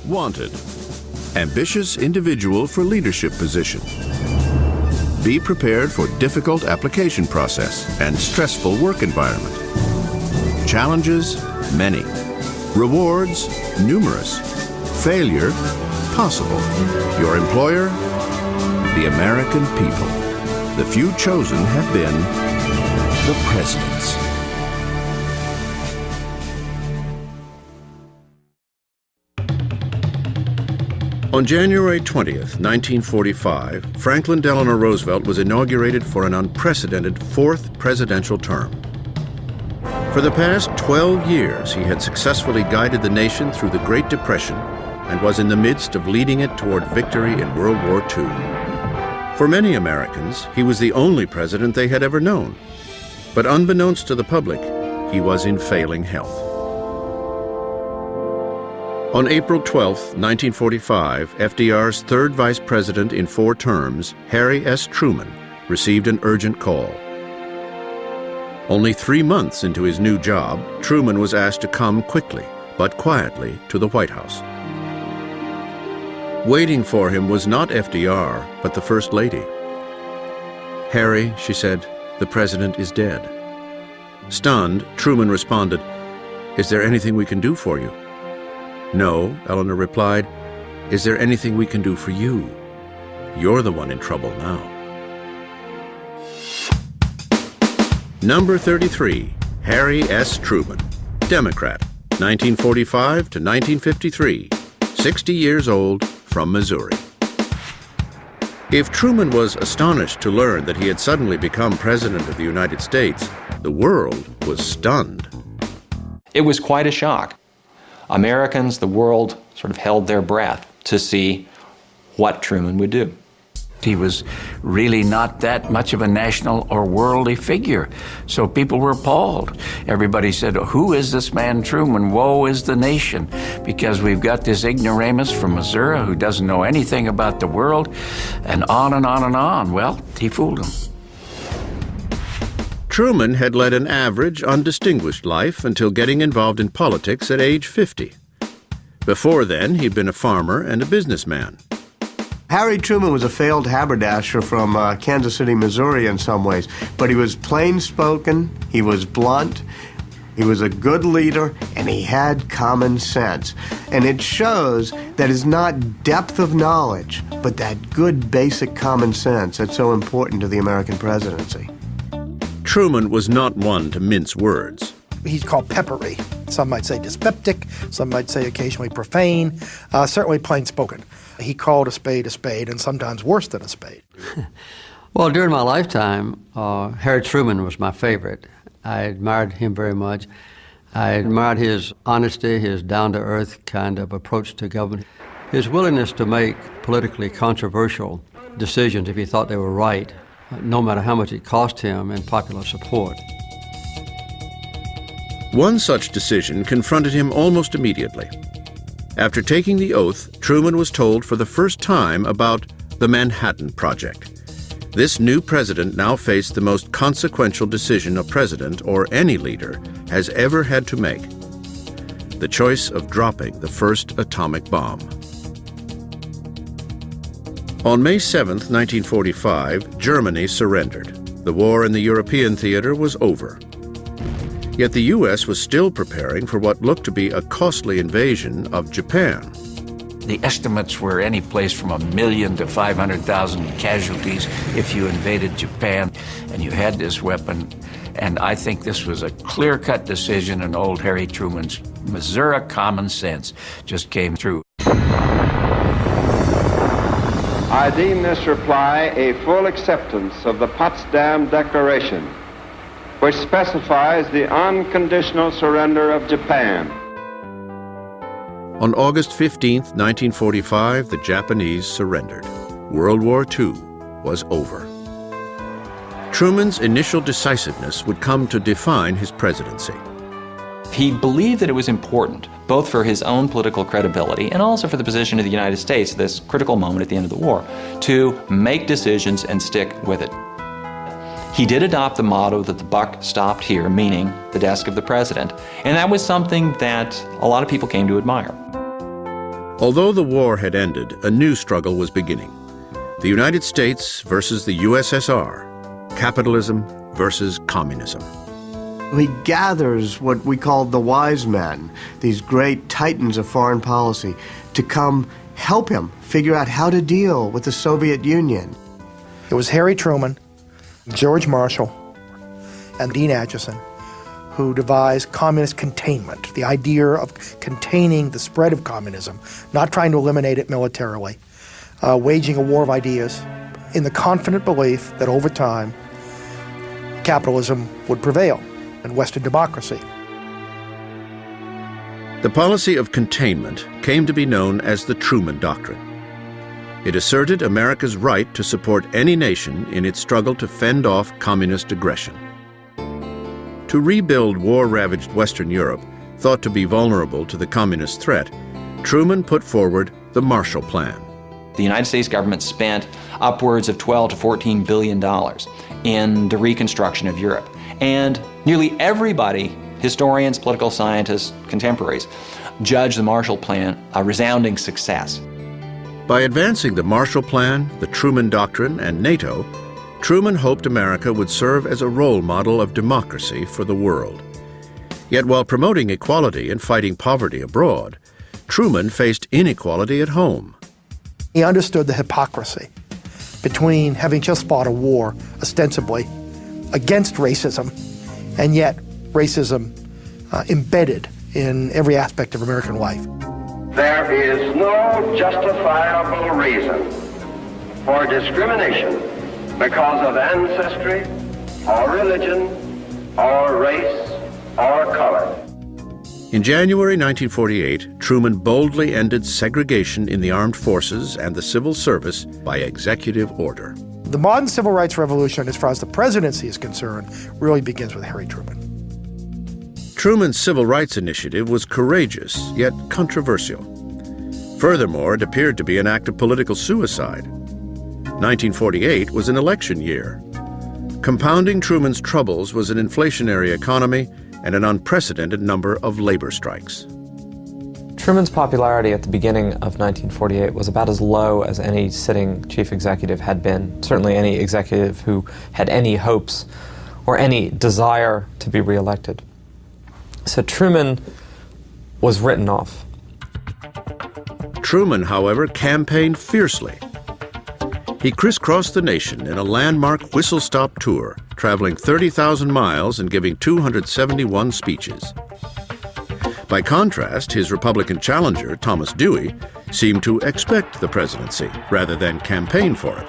Wanted. Ambitious individual for leadership position. Be prepared for difficult application process and stressful work environment. Challenges, many. Rewards, numerous. Failure, possible. Your employer, the American people. The few chosen have been the presidents. On January 20th, 1945, Franklin Delano Roosevelt was inaugurated for an unprecedented fourth presidential term. For the past 12 years, he had successfully guided the nation through the Great Depression and was in the midst of leading it toward victory in World War II. For many Americans, he was the only president they had ever known. But unbeknownst to the public, he was in failing health. On April 12, 1945, FDR's third vice president in 4 terms, Harry S. Truman, received an urgent call. Only 3 months into his new job, Truman was asked to come quickly, but quietly, to the White House. Waiting for him was not FDR, but the First Lady. "Harry," she said, "the president is dead." Stunned, Truman responded, "Is there anything we can do for you?" "No," Eleanor replied. "Is there anything we can do for you? You're the one in trouble now." Number 33, Harry S. Truman, Democrat, 1945 to 1953, 60 years old, from Missouri. If Truman was astonished to learn that he had suddenly become President of the United States, the world was stunned. It was quite a shock. Americans, the world, sort of held their breath to see what Truman would do. He was really not that much of a national or worldly figure, so people were appalled. Everybody said, "Who is this man Truman? Woe is the nation, because we've got this ignoramus from Missouri who doesn't know anything about the world," and on and on and on. Well, he fooled them. Truman had led an average, undistinguished life until getting involved in politics at age 50. Before then, he'd been a farmer and a businessman. Harry Truman was a failed haberdasher from Kansas City, Missouri in some ways, but he was plain-spoken, he was blunt, he was a good leader, and he had common sense. And it shows that it's not depth of knowledge, but that good basic common sense that's so important to the American presidency. Truman was not one to mince words. He's called peppery. Some might say dyspeptic, some might say occasionally profane, certainly plain-spoken. He called a spade, and sometimes worse than a spade. Well, during my lifetime, Harry Truman was my favorite. I admired him very much. I admired his honesty, his down-to-earth kind of approach to government, his willingness to make politically controversial decisions if he thought they were right, no matter how much it cost him in popular support. One such decision confronted him almost immediately. After taking the oath, Truman was told for the first time about the Manhattan Project. This new president now faced the most consequential decision a president or any leader has ever had to make: the choice of dropping the first atomic bomb. On May 7, 1945, Germany surrendered. The war in the European theater was over. Yet the U.S. was still preparing for what looked to be a costly invasion of Japan. The estimates were any place from 1 million to 500,000 casualties if you invaded Japan, and you had this weapon. And I think this was a clear-cut decision, and old Harry Truman's Missouri common sense just came through. I deem this reply a full acceptance of the Potsdam Declaration, which specifies the unconditional surrender of Japan. On August 15, 1945, the Japanese surrendered. World War II was over. Truman's initial decisiveness would come to define his presidency. He believed that it was important, both for his own political credibility and also for the position of the United States at this critical moment at the end of the war, to make decisions and stick with it. He did adopt the motto that the buck stopped here, meaning the desk of the president, and that was something that a lot of people came to admire. Although the war had ended, a new struggle was beginning. The United States versus the USSR, capitalism versus communism. He gathers what we call the wise men, these great titans of foreign policy, to come help him figure out how to deal with the Soviet Union. It was Harry Truman, George Marshall, and Dean Acheson who devised communist containment, the idea of containing the spread of communism, not trying to eliminate it militarily, waging a war of ideas in the confident belief that over time capitalism would prevail in Western democracy. The policy of containment came to be known as the Truman Doctrine. It asserted America's right to support any nation in its struggle to fend off communist aggression. To rebuild war-ravaged Western Europe, thought to be vulnerable to the communist threat, Truman put forward the Marshall Plan. The United States government spent upwards of $12 to $14 billion in the reconstruction of Europe. And nearly everybody, historians, political scientists, contemporaries, judged the Marshall Plan a resounding success. By advancing the Marshall Plan, the Truman Doctrine, and NATO, Truman hoped America would serve as a role model of democracy for the world. Yet while promoting equality and fighting poverty abroad, Truman faced inequality at home. He understood the hypocrisy between having just fought a war, ostensibly, against racism, and yet racism embedded in every aspect of American life. There is no justifiable reason for discrimination because of ancestry, or religion, or race, or color. In January 1948, Truman boldly ended segregation in the armed forces and the civil service by executive order. The modern civil rights revolution, as far as the presidency is concerned, really begins with Harry Truman. Truman's civil rights initiative was courageous, yet controversial. Furthermore, it appeared to be an act of political suicide. 1948 was an election year. Compounding Truman's troubles was an inflationary economy and an unprecedented number of labor strikes. Truman's popularity at the beginning of 1948 was about as low as any sitting chief executive had been, certainly any executive who had any hopes or any desire to be reelected. So Truman was written off. Truman, however, campaigned fiercely. He crisscrossed the nation in a landmark whistle-stop tour, traveling 30,000 miles and giving 271 speeches. By contrast, his Republican challenger, Thomas Dewey, seemed to expect the presidency rather than campaign for it.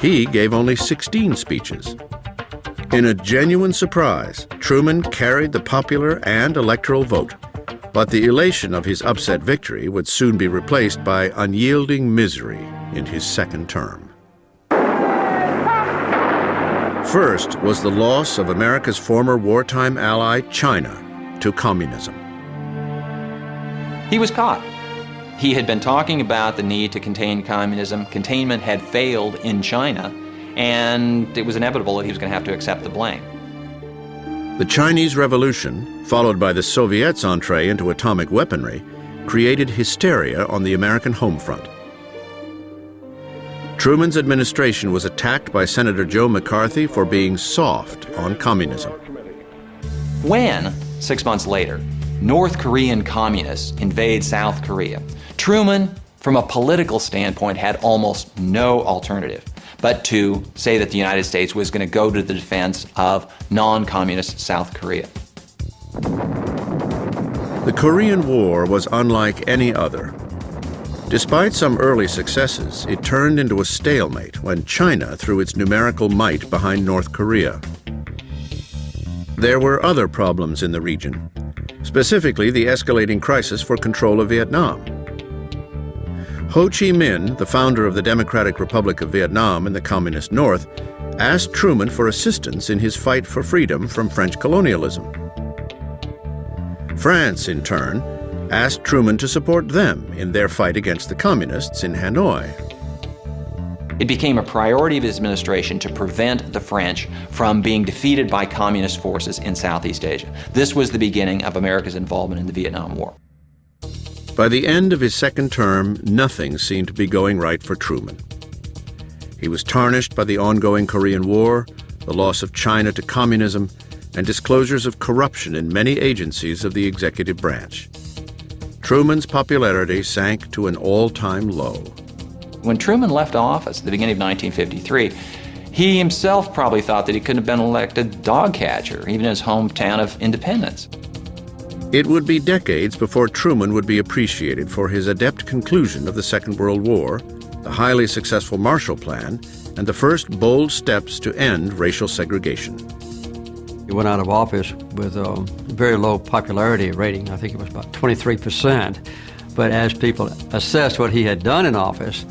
He gave only 16 speeches. In a genuine surprise, Truman carried the popular and electoral vote, but the elation of his upset victory would soon be replaced by unyielding misery in his second term. First was the loss of America's former wartime ally, China, to communism. He was caught. He had been talking about the need to contain communism. Containment had failed in China, and it was inevitable that he was going to have to accept the blame. The Chinese Revolution, followed by the Soviets' entree into atomic weaponry, created hysteria on the American home front. Truman's administration was attacked by Senator Joe McCarthy for being soft on communism. When, 6 months later, North Korean communists invade South Korea, Truman, from a political standpoint, had almost no alternative but to say that the United States was going to go to the defense of non-communist South Korea. The Korean War was unlike any other. Despite some early successes, it turned into a stalemate when China threw its numerical might behind North Korea. There were other problems in the region, specifically the escalating crisis for control of Vietnam. Ho Chi Minh, the founder of the Democratic Republic of Vietnam in the Communist North, asked Truman for assistance in his fight for freedom from French colonialism. France, in turn, asked Truman to support them in their fight against the communists in Hanoi. It became a priority of his administration to prevent the French from being defeated by communist forces in Southeast Asia. This was the beginning of America's involvement in the Vietnam War. By the end of his second term, nothing seemed to be going right for Truman. He was tarnished by the ongoing Korean War, the loss of China to communism, and disclosures of corruption in many agencies of the executive branch. Truman's popularity sank to an all-time low. When Truman left office at the beginning of 1953, he himself probably thought that he couldn't have been elected dog catcher, even in his hometown of Independence. It would be decades before Truman would be appreciated for his adept conclusion of the Second World War, the highly successful Marshall Plan, and the first bold steps to end racial segregation. He went out of office with a very low popularity rating. I think it was about 23%. But as people assessed what he had done in office,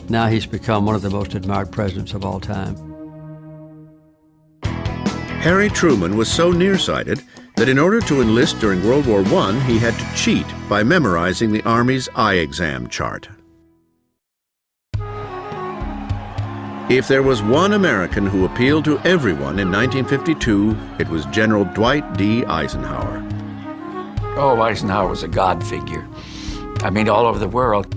now he's become one of the most admired presidents of all time. Harry Truman was so nearsighted that in order to enlist during World War I, he had to cheat by memorizing the Army's eye exam chart. If there was one American who appealed to everyone in 1952, it was General Dwight D. Eisenhower. Oh, Eisenhower was a God figure. I mean, all over the world.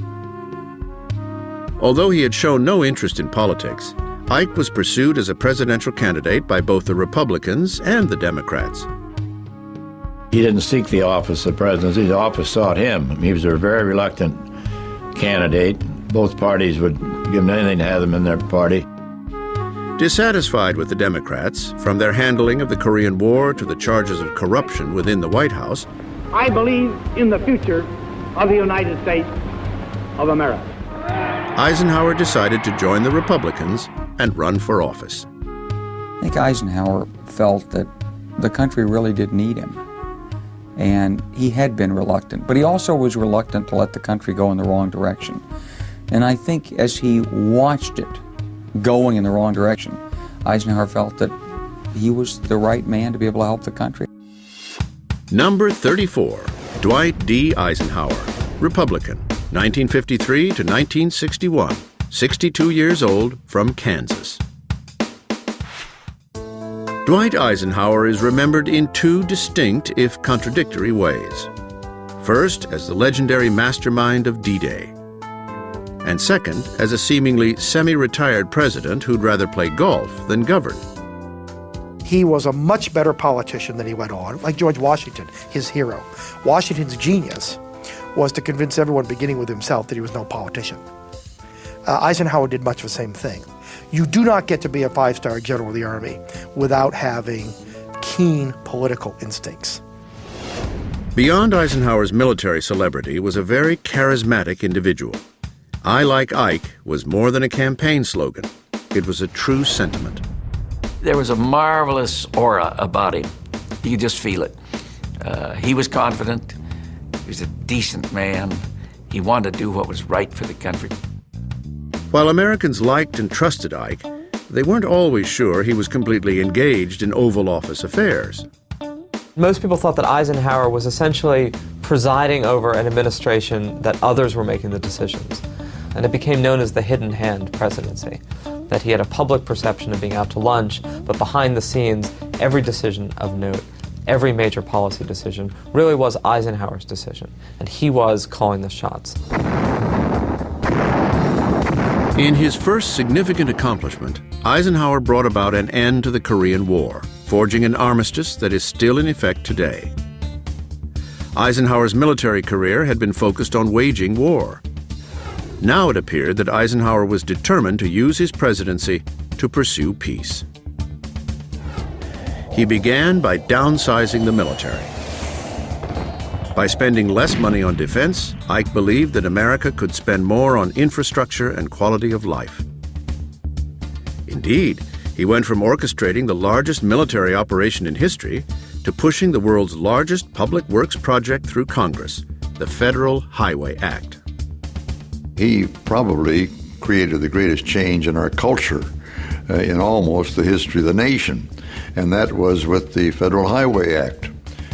Although he had shown no interest in politics, Ike was pursued as a presidential candidate by both the Republicans and the Democrats. He didn't seek the office of presidency. The office sought him. He was a very reluctant candidate. Both parties would give him anything to have him in their party. Dissatisfied with the Democrats, from their handling of the Korean War to the charges of corruption within the White House, I believe in the future of the United States of America. Eisenhower decided to join the Republicans and run for office. I think Eisenhower felt that the country really did need him. And he had been reluctant, but he also was reluctant to let the country go in the wrong direction. And I think as he watched it going in the wrong direction, Eisenhower felt that he was the right man to be able to help the country. Number 34, Dwight D. Eisenhower, Republican, 1953 to 1961, 62 years old, from Kansas. Dwight Eisenhower is remembered in two distinct, if contradictory, ways. First, as the legendary mastermind of D-Day, and second, as a seemingly semi-retired president who'd rather play golf than govern. He was a much better politician than he went on, like George Washington, his hero. Washington's genius was to convince everyone, beginning with himself, that he was no politician. Eisenhower did much of the same thing. You do not get to be a five-star general of the Army without having keen political instincts. Beyond Eisenhower's military celebrity was a very charismatic individual. "I like Ike" was more than a campaign slogan. It was a true sentiment. There was a marvelous aura about him. You could just feel it. He was confident. He was a decent man. He wanted to do what was right for the country. While Americans liked and trusted Ike, they weren't always sure he was completely engaged in Oval Office affairs. Most people thought that Eisenhower was essentially presiding over an administration that others were making the decisions. And it became known as the hidden hand presidency, that he had a public perception of being out to lunch, but behind the scenes, every decision of note, every major policy decision really was Eisenhower's decision, and he was calling the shots. In his first significant accomplishment, Eisenhower brought about an end to the Korean War, forging an armistice that is still in effect today. Eisenhower's military career had been focused on waging war. Now it appeared that Eisenhower was determined to use his presidency to pursue peace. He began by downsizing the military. By spending less money on defense, Ike believed that America could spend more on infrastructure and quality of life. Indeed, he went from orchestrating the largest military operation in history to pushing the world's largest public works project through Congress, the Federal Highway Act. He probably created the greatest change in our culture in almost the history of the nation, and that was with the Federal Highway Act.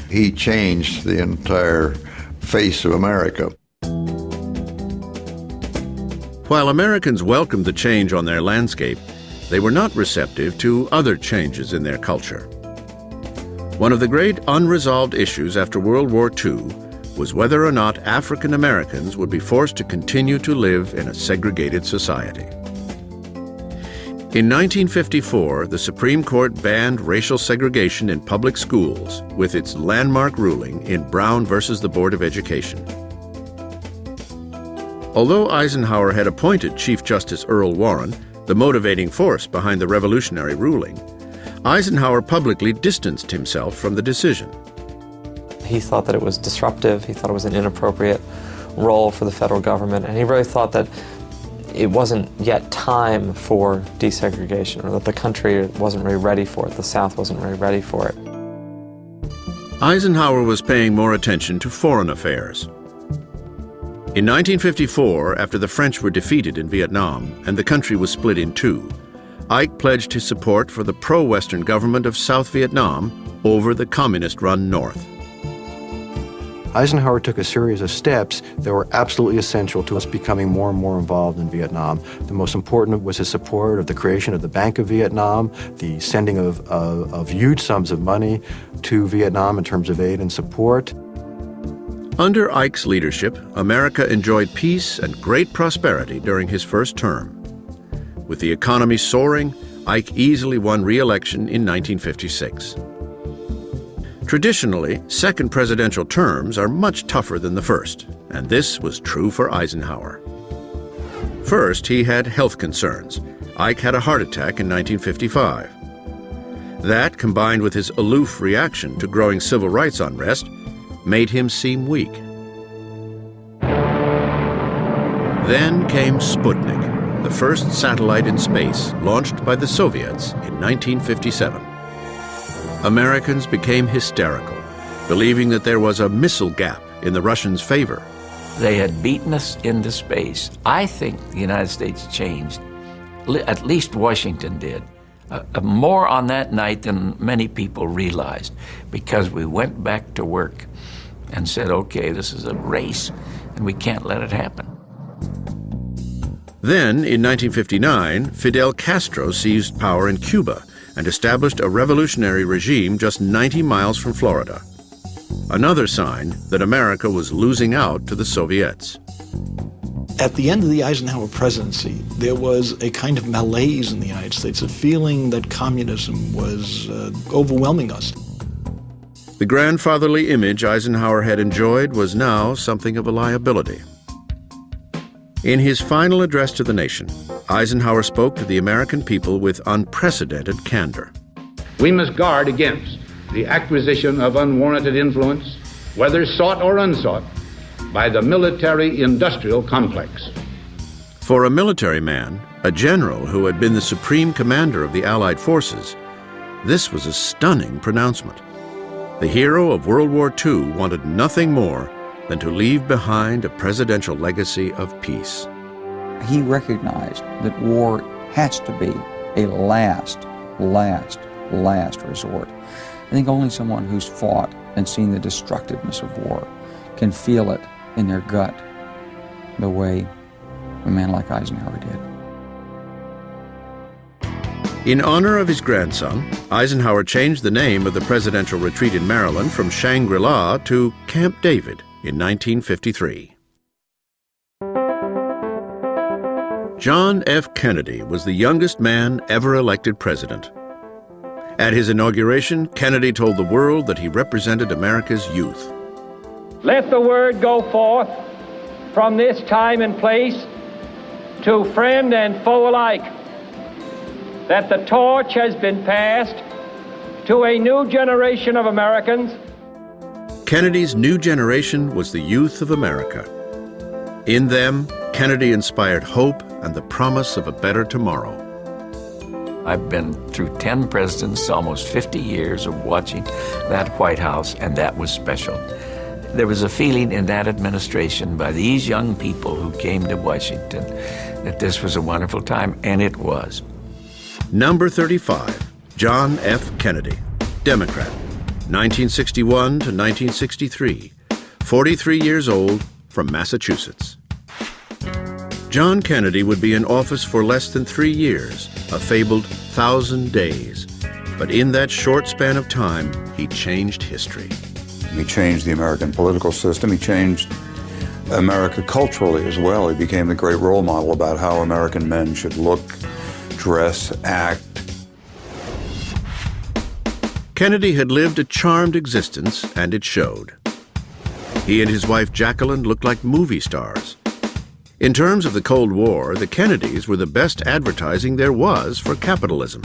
He changed the entire face of America. While Americans welcomed the change on their landscape, they were not receptive to other changes in their culture. One of the great unresolved issues after World War II was whether or not African Americans would be forced to continue to live in a segregated society. In 1954, the Supreme Court banned racial segregation in public schools with its landmark ruling in Brown versus the Board of Education. Although Eisenhower had appointed Chief Justice Earl Warren, the motivating force behind the revolutionary ruling, Eisenhower publicly distanced himself from the decision. He thought that it was disruptive, he thought it was an inappropriate role for the federal government, and he really thought that it wasn't yet time for desegregation, or that the country wasn't really ready for it, the South wasn't really ready for it. Eisenhower was paying more attention to foreign affairs. In 1954, after the French were defeated in Vietnam and the country was split in two, Ike pledged his support for the pro-Western government of South Vietnam over the communist-run North. Eisenhower took a series of steps that were absolutely essential to us becoming more and more involved in Vietnam. The most important was his support of the creation of the Bank of Vietnam, the sending of huge sums of money to Vietnam in terms of aid and support. Under Ike's leadership, America enjoyed peace and great prosperity during his first term. With the economy soaring, Ike easily won re-election in 1956. Traditionally, second presidential terms are much tougher than the first, and this was true for Eisenhower. First, he had health concerns. Ike had a heart attack in 1955. That, combined with his aloof reaction to growing civil rights unrest, made him seem weak. Then came Sputnik, the first satellite in space launched by the Soviets in 1957. Americans became hysterical, believing that there was a missile gap in the Russians' favor. They had beaten us into space. I think the United States changed, at least Washington did, more on that night than many people realized, because we went back to work and said, okay, this is a race, and we can't let it happen. Then, in 1959, Fidel Castro seized power in Cuba and established a revolutionary regime just 90 miles from Florida. Another sign that America was losing out to the Soviets. At the end of the Eisenhower presidency, there was a kind of malaise in the United States, a feeling that communism was overwhelming us. The grandfatherly image Eisenhower had enjoyed was now something of a liability. In his final address to the nation, Eisenhower spoke to the American people with unprecedented candor. We must guard against the acquisition of unwarranted influence, whether sought or unsought, by the military-industrial complex. For a military man, a general who had been the supreme commander of the Allied forces, this was a stunning pronouncement. The hero of World War II wanted nothing more than to leave behind a presidential legacy of peace. He recognized that war has to be a last resort. I think only someone who's fought and seen the destructiveness of war can feel it in their gut the way a man like Eisenhower did. In honor of his grandson, Eisenhower changed the name of the presidential retreat in Maryland from Shangri-La to Camp David in 1953. John F. Kennedy was the youngest man ever elected president. At his inauguration, Kennedy told the world that he represented America's youth. Let the word go forth from this time and place to friend and foe alike that the torch has been passed to a new generation of Americans. Kennedy's new generation was the youth of America. In them, Kennedy inspired hope and the promise of a better tomorrow. I've been through 10 presidents, almost 50 years of watching that White House, and that was special. There was a feeling in that administration by these young people who came to Washington that this was a wonderful time, and it was. Number 35, John F. Kennedy, Democrat, 1961 to 1963, 43 years old, from Massachusetts. John Kennedy would be in office for less than 3 years, a fabled 1,000 days. But in that short span of time, he changed history. He changed the American political system. He changed America culturally as well. He became the great role model about how American men should look, dress, act. Kennedy had lived a charmed existence, and it showed. He and his wife Jacqueline looked like movie stars. In terms of the Cold War, the Kennedys were the best advertising there was for capitalism.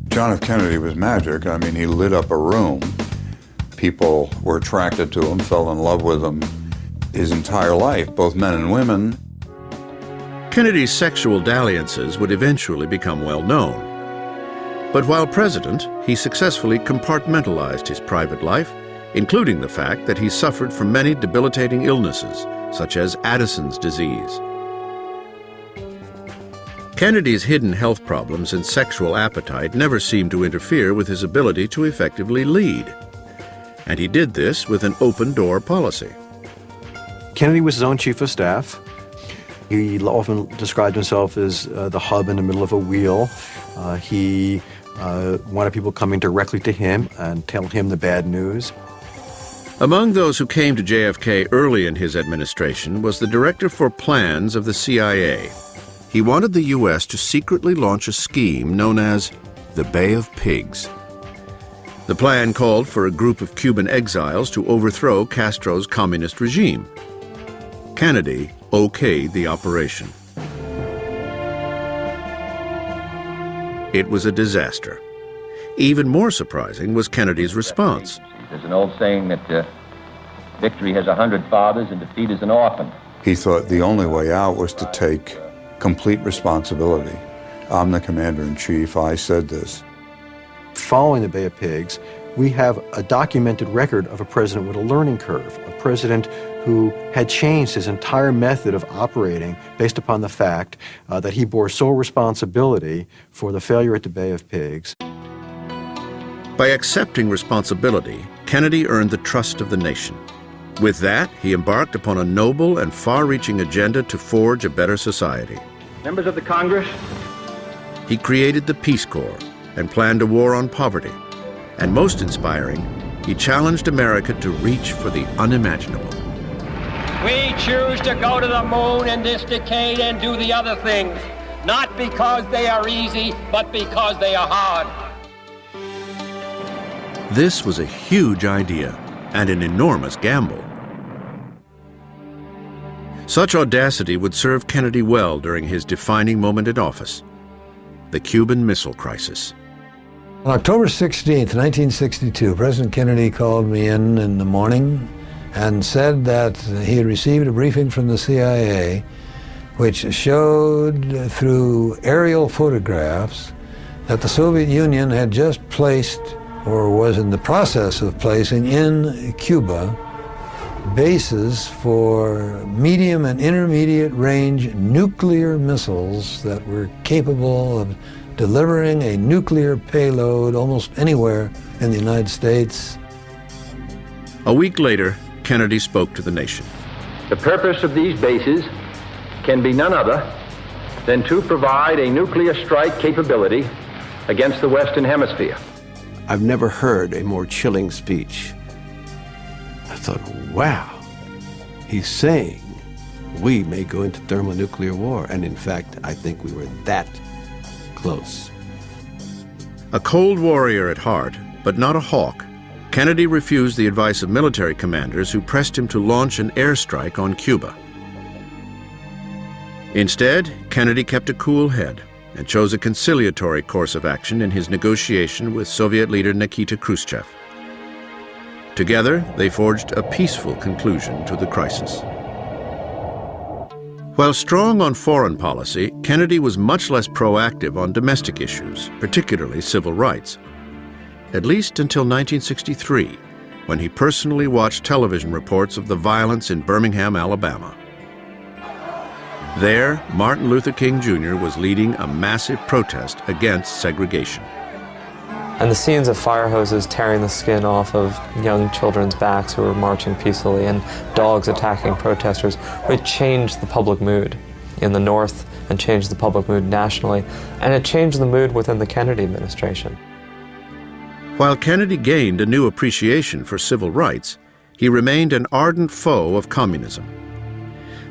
John F. Kennedy was magic. I mean, he lit up a room. People were attracted to him, fell in love with him his entire life, both men and women. Kennedy's sexual dalliances would eventually become well known. But while president, he successfully compartmentalized his private life, including the fact that he suffered from many debilitating illnesses, such as Addison's disease. Kennedy's hidden health problems and sexual appetite never seemed to interfere with his ability to effectively lead. And he did this with an open-door policy. Kennedy was his own chief of staff. He often described himself as the hub in the middle of a wheel. He wanted people coming directly to him and tell him the bad news. Among those who came to JFK early in his administration was the director for plans of the CIA. He wanted the U.S. to secretly launch a scheme known as the Bay of Pigs. The plan called for a group of Cuban exiles to overthrow Castro's communist regime. Kennedy okayed the operation. It was a disaster. Even more surprising was Kennedy's response. There's an old saying that victory has 100 fathers and defeat is an orphan. He thought the only way out was to take complete responsibility. I'm the commander-in-chief. I said this. Following the Bay of Pigs, we have a documented record of a president with a learning curve, a president who had changed his entire method of operating based upon the fact that he bore sole responsibility for the failure at the Bay of Pigs. By accepting responsibility, Kennedy earned the trust of the nation. With that, he embarked upon a noble and far-reaching agenda to forge a better society. Members of the Congress, he created the Peace Corps and planned a war on poverty. And most inspiring, he challenged America to reach for the unimaginable. We choose to go to the moon in this decade and do the other things, not because they are easy, but because they are hard. This was a huge idea and an enormous gamble. Such audacity would serve Kennedy well during his defining moment in office, the Cuban Missile Crisis. On October 16th, 1962, President Kennedy called me in the morning and said that he had received a briefing from the CIA which showed through aerial photographs that the Soviet Union had just placed, or was in the process of placing, in Cuba bases for medium and intermediate range nuclear missiles that were capable of delivering a nuclear payload almost anywhere in the United States. A week later, Kennedy spoke to the nation. The purpose of these bases can be none other than to provide a nuclear strike capability against the Western Hemisphere. I've never heard a more chilling speech. I thought, wow, he's saying we may go into thermonuclear war. And in fact, I think we were that close. A cold warrior at heart, but not a hawk, Kennedy refused the advice of military commanders who pressed him to launch an airstrike on Cuba. Instead, Kennedy kept a cool head and chose a conciliatory course of action in his negotiation with Soviet leader Nikita Khrushchev. Together, they forged a peaceful conclusion to the crisis. While strong on foreign policy, Kennedy was much less proactive on domestic issues, particularly civil rights. At least until 1963, when he personally watched television reports of the violence in Birmingham, Alabama. There, Martin Luther King Jr. was leading a massive protest against segregation. And the scenes of fire hoses tearing the skin off of young children's backs who were marching peacefully and dogs attacking protesters, it changed the public mood in the North and changed the public mood nationally, and it changed the mood within the Kennedy administration. While Kennedy gained a new appreciation for civil rights, he remained an ardent foe of communism.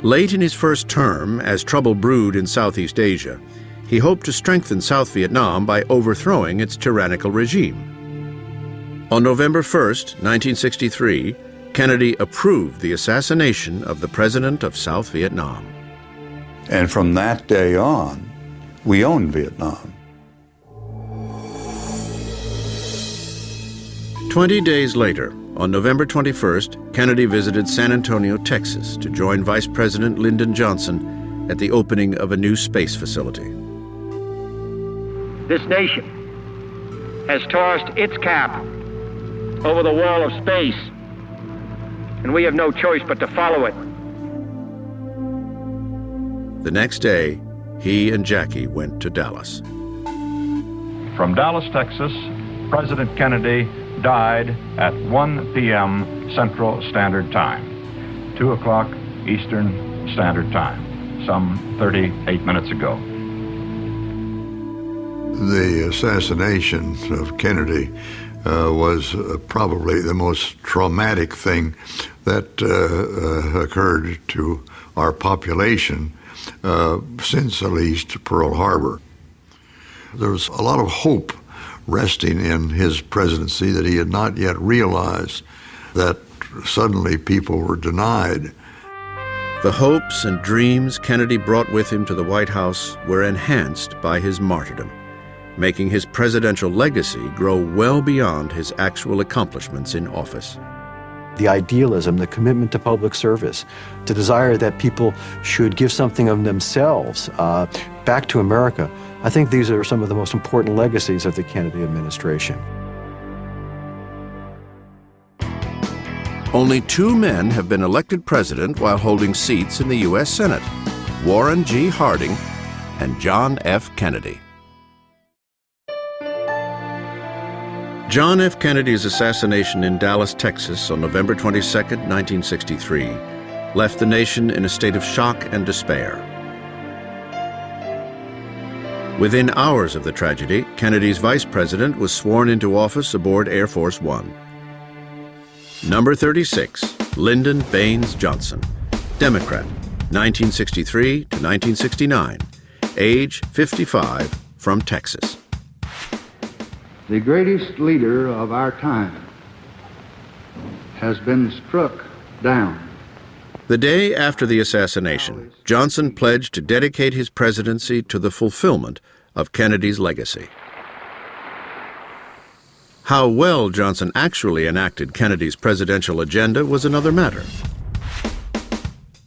Late in his first term, as trouble brewed in Southeast Asia, he hoped to strengthen South Vietnam by overthrowing its tyrannical regime. On November 1st, 1963, Kennedy approved the assassination of the President of South Vietnam. And from that day on, we owned Vietnam. 20 days later, on November 21st, Kennedy visited San Antonio, Texas, to join Vice President Lyndon Johnson at the opening of a new space facility. This nation has tossed its cap over the wall of space, and we have no choice but to follow it. The next day, he and Jackie went to Dallas. From Dallas, Texas, President Kennedy died at 1 p.m. Central Standard Time, 2 o'clock Eastern Standard Time, some 38 minutes ago. The assassination of Kennedy was probably the most traumatic thing that occurred to our population since at least Pearl Harbor. There was a lot of hope resting in his presidency that he had not yet realized that suddenly people were denied. The hopes and dreams Kennedy brought with him to the White House were enhanced by his martyrdom, making his presidential legacy grow well beyond his actual accomplishments in office. The idealism, the commitment to public service, the desire that people should give something of themselves back to America, I think these are some of the most important legacies of the Kennedy administration. Only 2 men have been elected president while holding seats in the U.S. Senate: Warren G. Harding and John F. Kennedy. John F. Kennedy's assassination in Dallas, Texas on November 22, 1963, left the nation in a state of shock and despair. Within hours of the tragedy, Kennedy's vice president was sworn into office aboard Air Force One. Number 36, Lyndon Baines Johnson, Democrat, 1963 to 1969, age 55, from Texas. The greatest leader of our time has been struck down. The day after the assassination, Johnson pledged to dedicate his presidency to the fulfillment of Kennedy's legacy. How well Johnson actually enacted Kennedy's presidential agenda was another matter.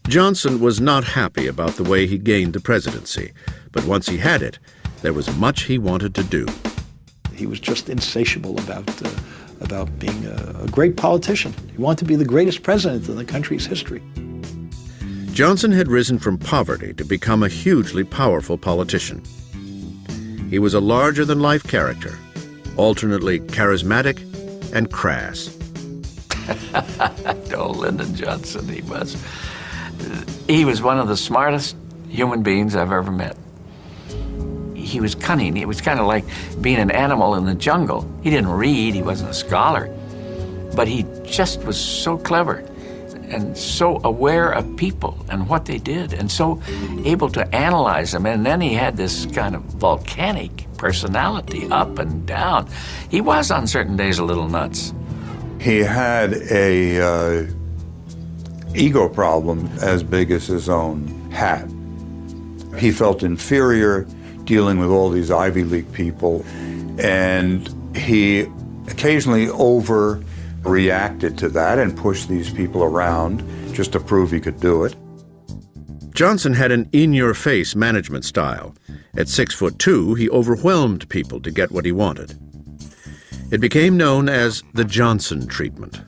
Johnson was not happy about the way he gained the presidency, but once he had it, there was much he wanted to do. He was just insatiable about being a great politician. He wanted to be the greatest president in the country's history. Johnson had risen from poverty to become a hugely powerful politician. He was a larger-than-life character, alternately charismatic and crass. Oh, Lyndon Johnson, he was one of the smartest human beings I've ever met. He was cunning. It was kind of like being an animal in the jungle. He didn't read, he wasn't a scholar, but he just was so clever and so aware of people and what they did and so able to analyze them. And then he had this kind of volcanic personality, up and down. He was on certain days a little nuts. He had a ego problem as big as his own hat. He felt inferior dealing with all these Ivy League people, and he occasionally overreacted to that and pushed these people around just to prove he could do it. Johnson had an in-your-face management style. At 6'2", he overwhelmed people to get what he wanted. It became known as the Johnson treatment.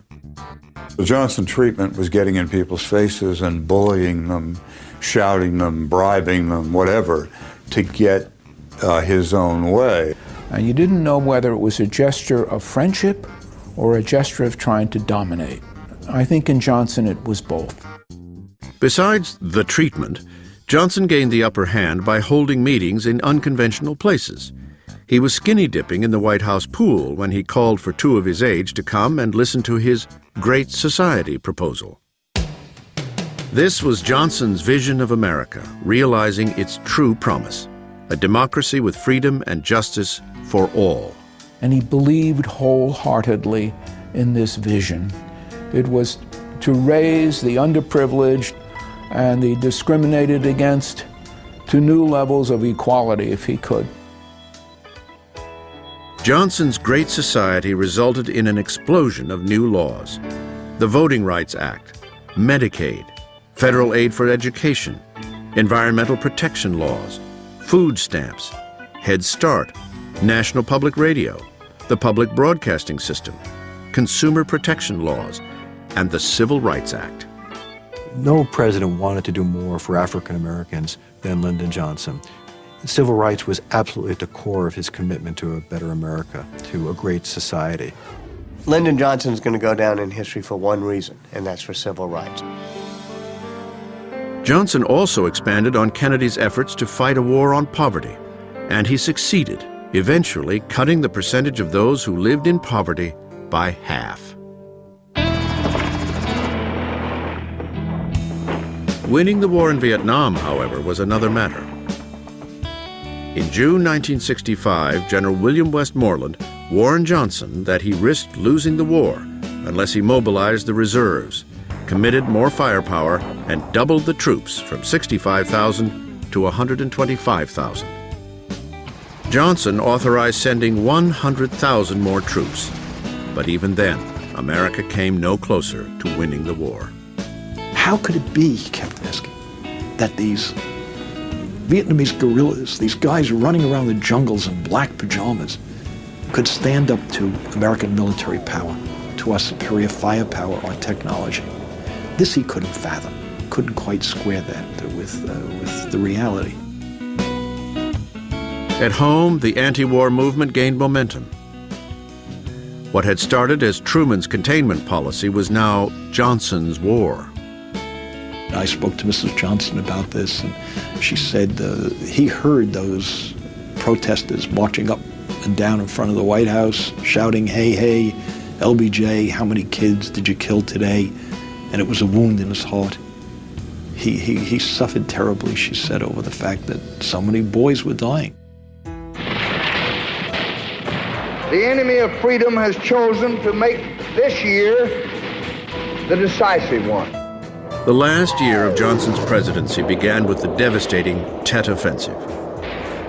The Johnson treatment was getting in people's faces and bullying them, shouting them, bribing them, whatever, to get his own way. And you didn't know whether it was a gesture of friendship or a gesture of trying to dominate. I think in Johnson it was both. Besides the treatment, Johnson gained the upper hand by holding meetings in unconventional places. He was skinny dipping in the White House pool when he called for two of his aides to come and listen to his Great Society proposal. This was Johnson's vision of America, realizing its true promise, a democracy with freedom and justice for all. And he believed wholeheartedly in this vision. It was to raise the underprivileged and the discriminated against to new levels of equality if he could. Johnson's Great Society resulted in an explosion of new laws. The Voting Rights Act, Medicaid, federal aid for education, environmental protection laws, food stamps, Head Start, National Public Radio, the Public Broadcasting System, consumer protection laws, and the Civil Rights Act. No president wanted to do more for African Americans than Lyndon Johnson. Civil rights was absolutely at the core of his commitment to a better America, to a great society. Lyndon Johnson's going to go down in history for one reason, and that's for civil rights. Johnson also expanded on Kennedy's efforts to fight a war on poverty, and he succeeded, eventually cutting the percentage of those who lived in poverty by half. Winning the war in Vietnam, however, was another matter. In June 1965, General William Westmoreland warned Johnson that he risked losing the war unless he mobilized the reserves, committed more firepower, and doubled the troops from 65,000 to 125,000. Johnson authorized sending 100,000 more troops, but even then, America came no closer to winning the war. How could it be, he kept asking, that these Vietnamese guerrillas, these guys running around the jungles in black pajamas, could stand up to American military power, to our superior firepower, our technology? This he couldn't fathom, couldn't quite square that with the reality. At home, the anti-war movement gained momentum. What had started as Truman's containment policy was now Johnson's war. I spoke to Mrs. Johnson about this, and she said he heard those protesters marching up and down in front of the White House, shouting, "Hey, hey, LBJ, how many kids did you kill today?" And it was a wound in his heart. He suffered terribly, she said, over the fact that so many boys were dying. The enemy of freedom has chosen to make this year the decisive one. The last year of Johnson's presidency began with the devastating Tet Offensive.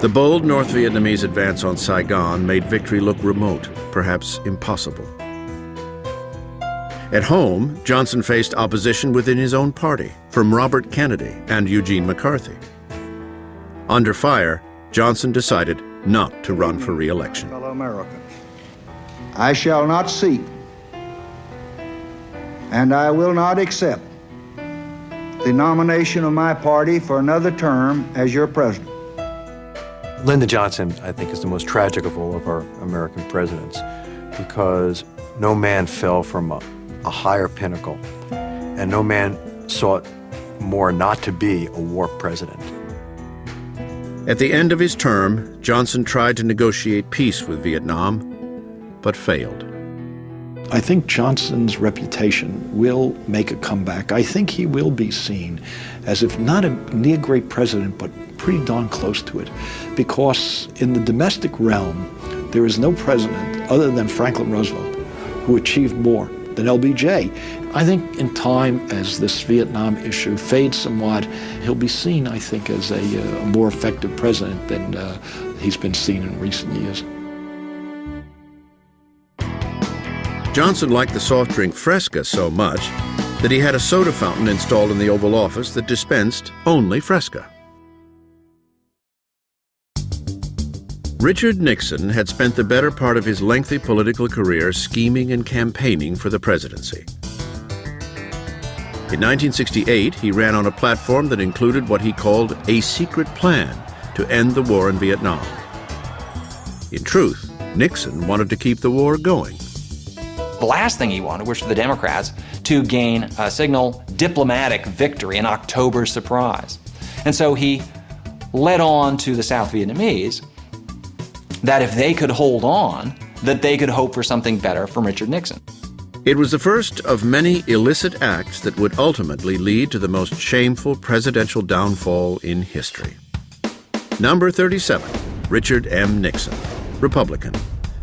The bold North Vietnamese advance on Saigon made victory look remote, perhaps impossible. At home, Johnson faced opposition within his own party, from Robert Kennedy and Eugene McCarthy. Under fire, Johnson decided not to run for re-election. Fellow Americans, I shall not seek, and I will not accept the nomination of my party for another term as your president. Lyndon Johnson, I think, is the most tragic of all of our American presidents, because no man fell from a higher pinnacle, and no man sought more not to be a war president. At the end of his term, Johnson tried to negotiate peace with Vietnam, but failed. I think Johnson's reputation will make a comeback. I think he will be seen as, if not a near great president, but pretty darn close to it. Because in the domestic realm, there is no president other than Franklin Roosevelt who achieved more than LBJ. I think in time, as this Vietnam issue fades somewhat, he'll be seen, I think, as a more effective president than he's been seen in recent years. Johnson liked the soft drink Fresca so much that he had a soda fountain installed in the Oval Office that dispensed only Fresca. Richard Nixon had spent the better part of his lengthy political career scheming and campaigning for the presidency. In 1968, he ran on a platform that included what he called a secret plan to end the war in Vietnam. In truth, Nixon wanted to keep the war going. The last thing he wanted was for the Democrats to gain a signal diplomatic victory, an October surprise. And so he led on to the South Vietnamese that if they could hold on, that they could hope for something better from Richard Nixon. It was the first of many illicit acts that would ultimately lead to the most shameful presidential downfall in history. Number 37, Richard M. Nixon, Republican,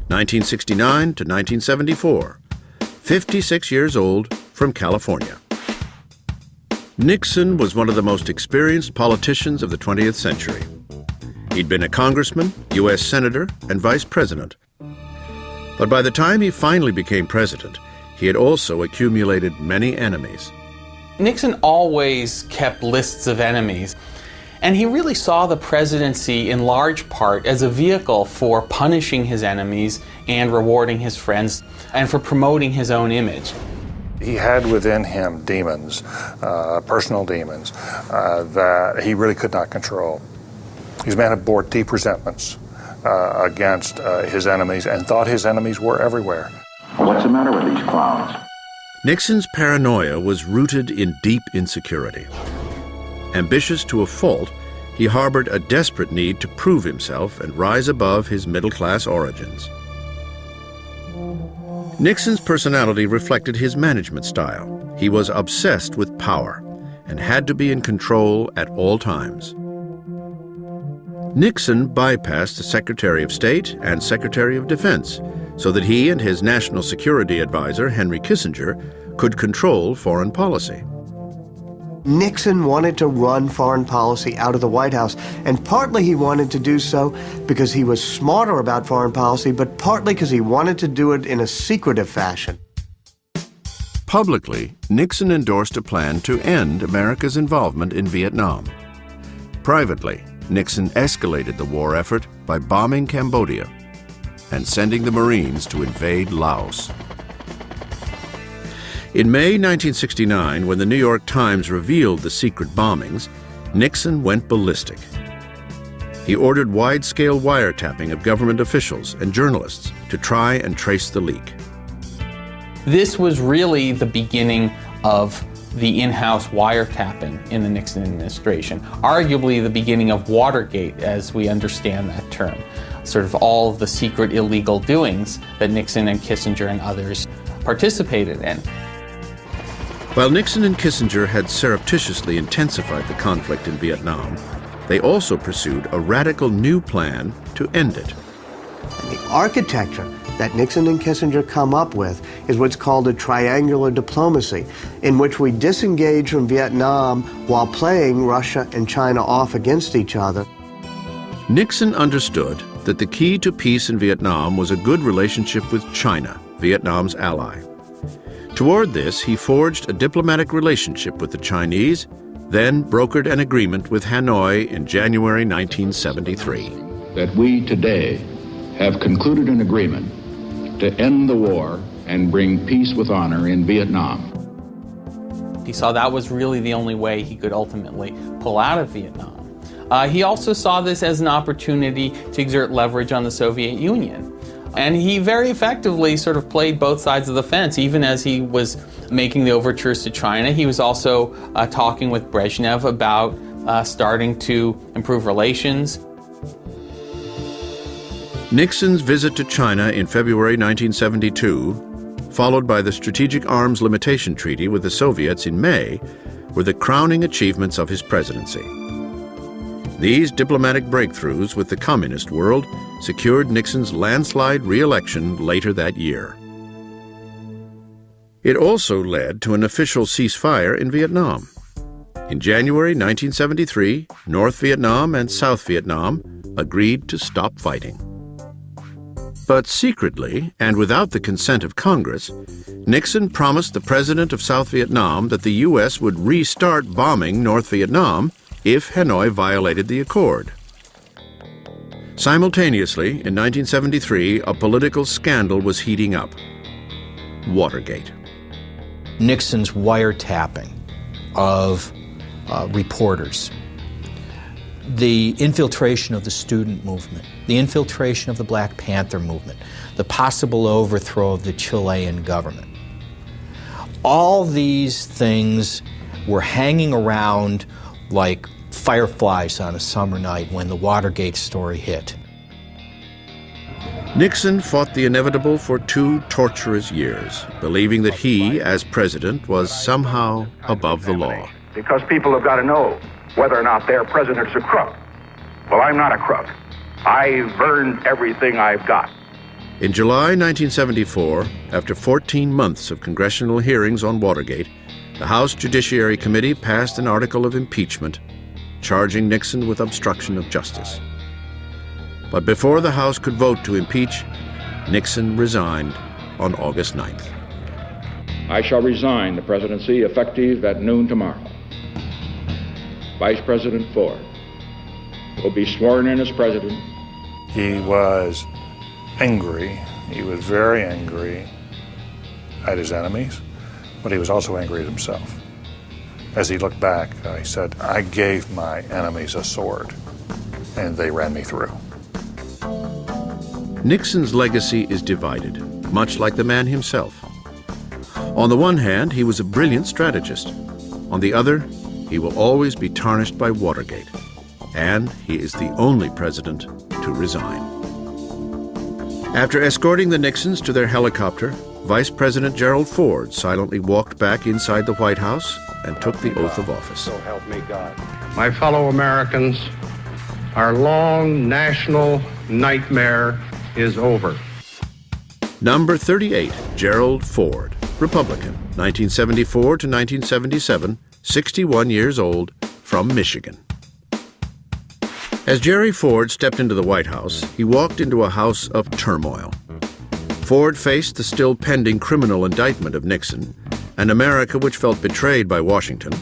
1969 to 1974, 56 years old, from California. Nixon was one of the most experienced politicians of the 20th century. He'd been a congressman, U.S. senator, and vice president. But by the time he finally became president, he had also accumulated many enemies. Nixon always kept lists of enemies, and he really saw the presidency in large part as a vehicle for punishing his enemies and rewarding his friends, and for promoting his own image. He had within him demons, personal demons, that he really could not control. He's a man who bore deep resentments against his enemies and thought his enemies were everywhere. What's the matter with these clowns? Nixon's paranoia was rooted in deep insecurity. Ambitious to a fault, he harbored a desperate need to prove himself and rise above his middle-class origins. Nixon's personality reflected his management style. He was obsessed with power and had to be in control at all times. Nixon bypassed the Secretary of State and Secretary of Defense so that he and his national security advisor, Henry Kissinger, could control foreign policy. Nixon wanted to run foreign policy out of the White House, and partly he wanted to do so because he was smarter about foreign policy, but partly because he wanted to do it in a secretive fashion. Publicly, Nixon endorsed a plan to end America's involvement in Vietnam. Privately, Nixon escalated the war effort by bombing Cambodia and sending the Marines to invade Laos. In May 1969, when the New York Times revealed the secret bombings, Nixon went ballistic. He ordered wide-scale wiretapping of government officials and journalists to try and trace the leak. This was really the beginning of the in-house wiretapping in the Nixon administration, arguably the beginning of Watergate as we understand that term, sort of all of the secret illegal doings that Nixon and Kissinger and others participated in. While Nixon and Kissinger had surreptitiously intensified the conflict in Vietnam, they also pursued a radical new plan to end it. And the architecture that Nixon and Kissinger come up with is what's called a triangular diplomacy, in which we disengage from Vietnam while playing Russia and China off against each other. Nixon understood that the key to peace in Vietnam was a good relationship with China, Vietnam's ally. Toward this, he forged a diplomatic relationship with the Chinese, then brokered an agreement with Hanoi in January 1973. That we today have concluded an agreement to end the war and bring peace with honor in Vietnam. He saw that was really the only way he could ultimately pull out of Vietnam. He also saw this as an opportunity to exert leverage on the Soviet Union. And he very effectively sort of played both sides of the fence. Even as he was making the overtures to China, he was also talking with Brezhnev about starting to improve relations. Nixon's visit to China in February 1972, followed by the Strategic Arms Limitation Treaty with the Soviets in May, were the crowning achievements of his presidency. These diplomatic breakthroughs with the communist world secured Nixon's landslide re-election later that year. It also led to an official ceasefire in Vietnam. In January 1973, North Vietnam and South Vietnam agreed to stop fighting. But secretly, and without the consent of Congress, Nixon promised the president of South Vietnam that the U.S. would restart bombing North Vietnam if Hanoi violated the accord. Simultaneously, in 1973, a political scandal was heating up: Watergate. Nixon's wiretapping of reporters, the infiltration of the student movement, the infiltration of the Black Panther movement, the possible overthrow of the Chilean government. All these things were hanging around like fireflies on a summer night when the Watergate story hit. Nixon fought the inevitable for 2 torturous years, believing that he, as president, was somehow above the law. Because people have got to know whether or not their president's a crook. Well, I'm not a crook. I've earned everything I've got. In July 1974, after 14 months of congressional hearings on Watergate, the House Judiciary Committee passed an article of impeachment charging Nixon with obstruction of justice. But before the House could vote to impeach, Nixon resigned on August 9th. I shall resign the presidency effective at noon tomorrow. Vice President Ford will be sworn in as president. He was angry. He was very angry at his enemies, but he was also angry at himself. As he looked back, he said, I gave my enemies a sword, and they ran me through. Nixon's legacy is divided, much like the man himself. On the one hand, he was a brilliant strategist. On the other, he will always be tarnished by Watergate. And he is the only president to resign. After escorting the Nixons to their helicopter, Vice President Gerald Ford silently walked back inside the White House and took the oath of office. So help me God. My fellow Americans, our long national nightmare is over. Number 38, Gerald Ford, Republican, 1974 to 1977, 61 years old, from Michigan. As Jerry Ford stepped into the White House, he walked into a house of turmoil. Ford faced the still pending criminal indictment of Nixon, an America which felt betrayed by Washington,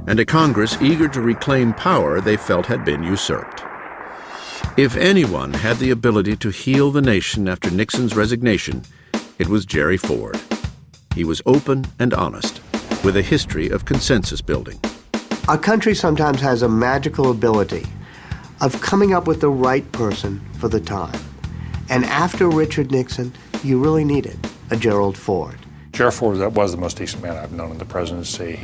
and a Congress eager to reclaim power they felt had been usurped. If anyone had the ability to heal the nation after Nixon's resignation, it was Jerry Ford. He was open and honest, with a history of consensus building. Our country sometimes has a magical ability of coming up with the right person for the time. And after Richard Nixon, you really needed a Gerald Ford. Gerald Ford was the most decent man I've known in the presidency.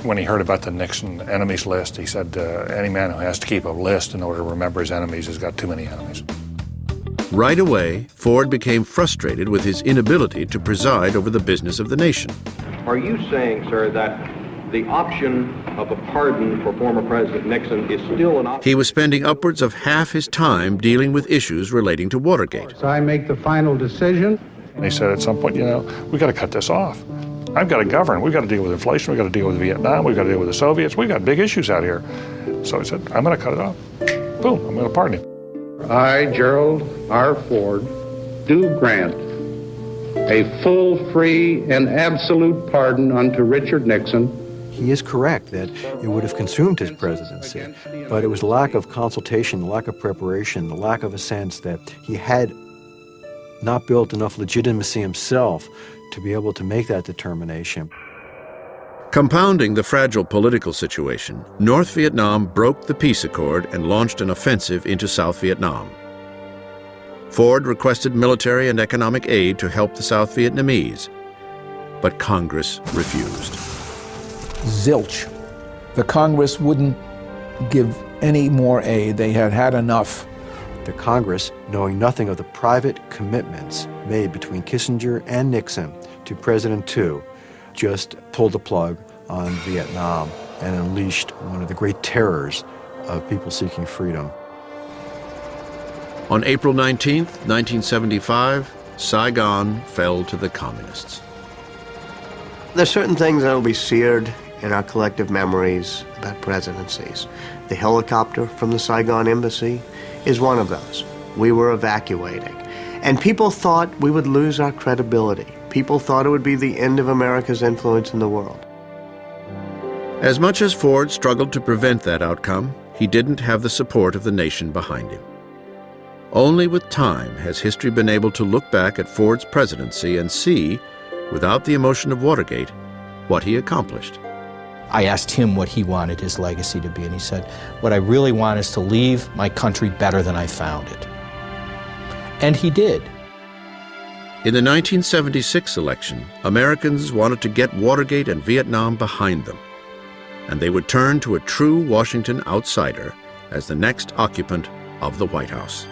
When he heard about the Nixon enemies list, he said, any man who has to keep a list in order to remember his enemies has got too many enemies. Right away, Ford became frustrated with his inability to preside over the business of the nation. Are you saying, sir, that the option of a pardon for former President Nixon is still an option? He was spending upwards of half his time dealing with issues relating to Watergate. So I make the final decision. And he said at some point, we got to cut this off. I've got to govern. We've got to deal with inflation. We've got to deal with Vietnam. We've got to deal with the Soviets. We've got big issues out here. So he said, I'm going to cut it off. Boom, I'm going to pardon him. I, Gerald R. Ford, do grant a full, free, and absolute pardon unto Richard Nixon. He is correct that it would have consumed his presidency, but it was the lack of consultation, the lack of preparation, the lack of a sense that he had not built enough legitimacy himself to be able to make that determination. Compounding the fragile political situation, North Vietnam broke the peace accord and launched an offensive into South Vietnam. Ford requested military and economic aid to help the South Vietnamese, but Congress refused. Zilch. The Congress wouldn't give any more aid. They had had enough. The Congress, knowing nothing of the private commitments made between Kissinger and Nixon to President II, just pulled the plug on Vietnam and unleashed one of the great terrors of people seeking freedom. On April 19, 1975, Saigon fell to the communists. There's certain things that will be seared in our collective memories about presidencies. The helicopter from the Saigon embassy is one of those. We were evacuating, and people thought we would lose our credibility. People thought it would be the end of America's influence in the world. As much as Ford struggled to prevent that outcome, he didn't have the support of the nation behind him. Only with time has history been able to look back at Ford's presidency and see, without the emotion of Watergate, what he accomplished. I asked him what he wanted his legacy to be, and he said, what I really want is to leave my country better than I found it. And he did. In the 1976 election, Americans wanted to get Watergate and Vietnam behind them, and they would turn to a true Washington outsider as the next occupant of the White House.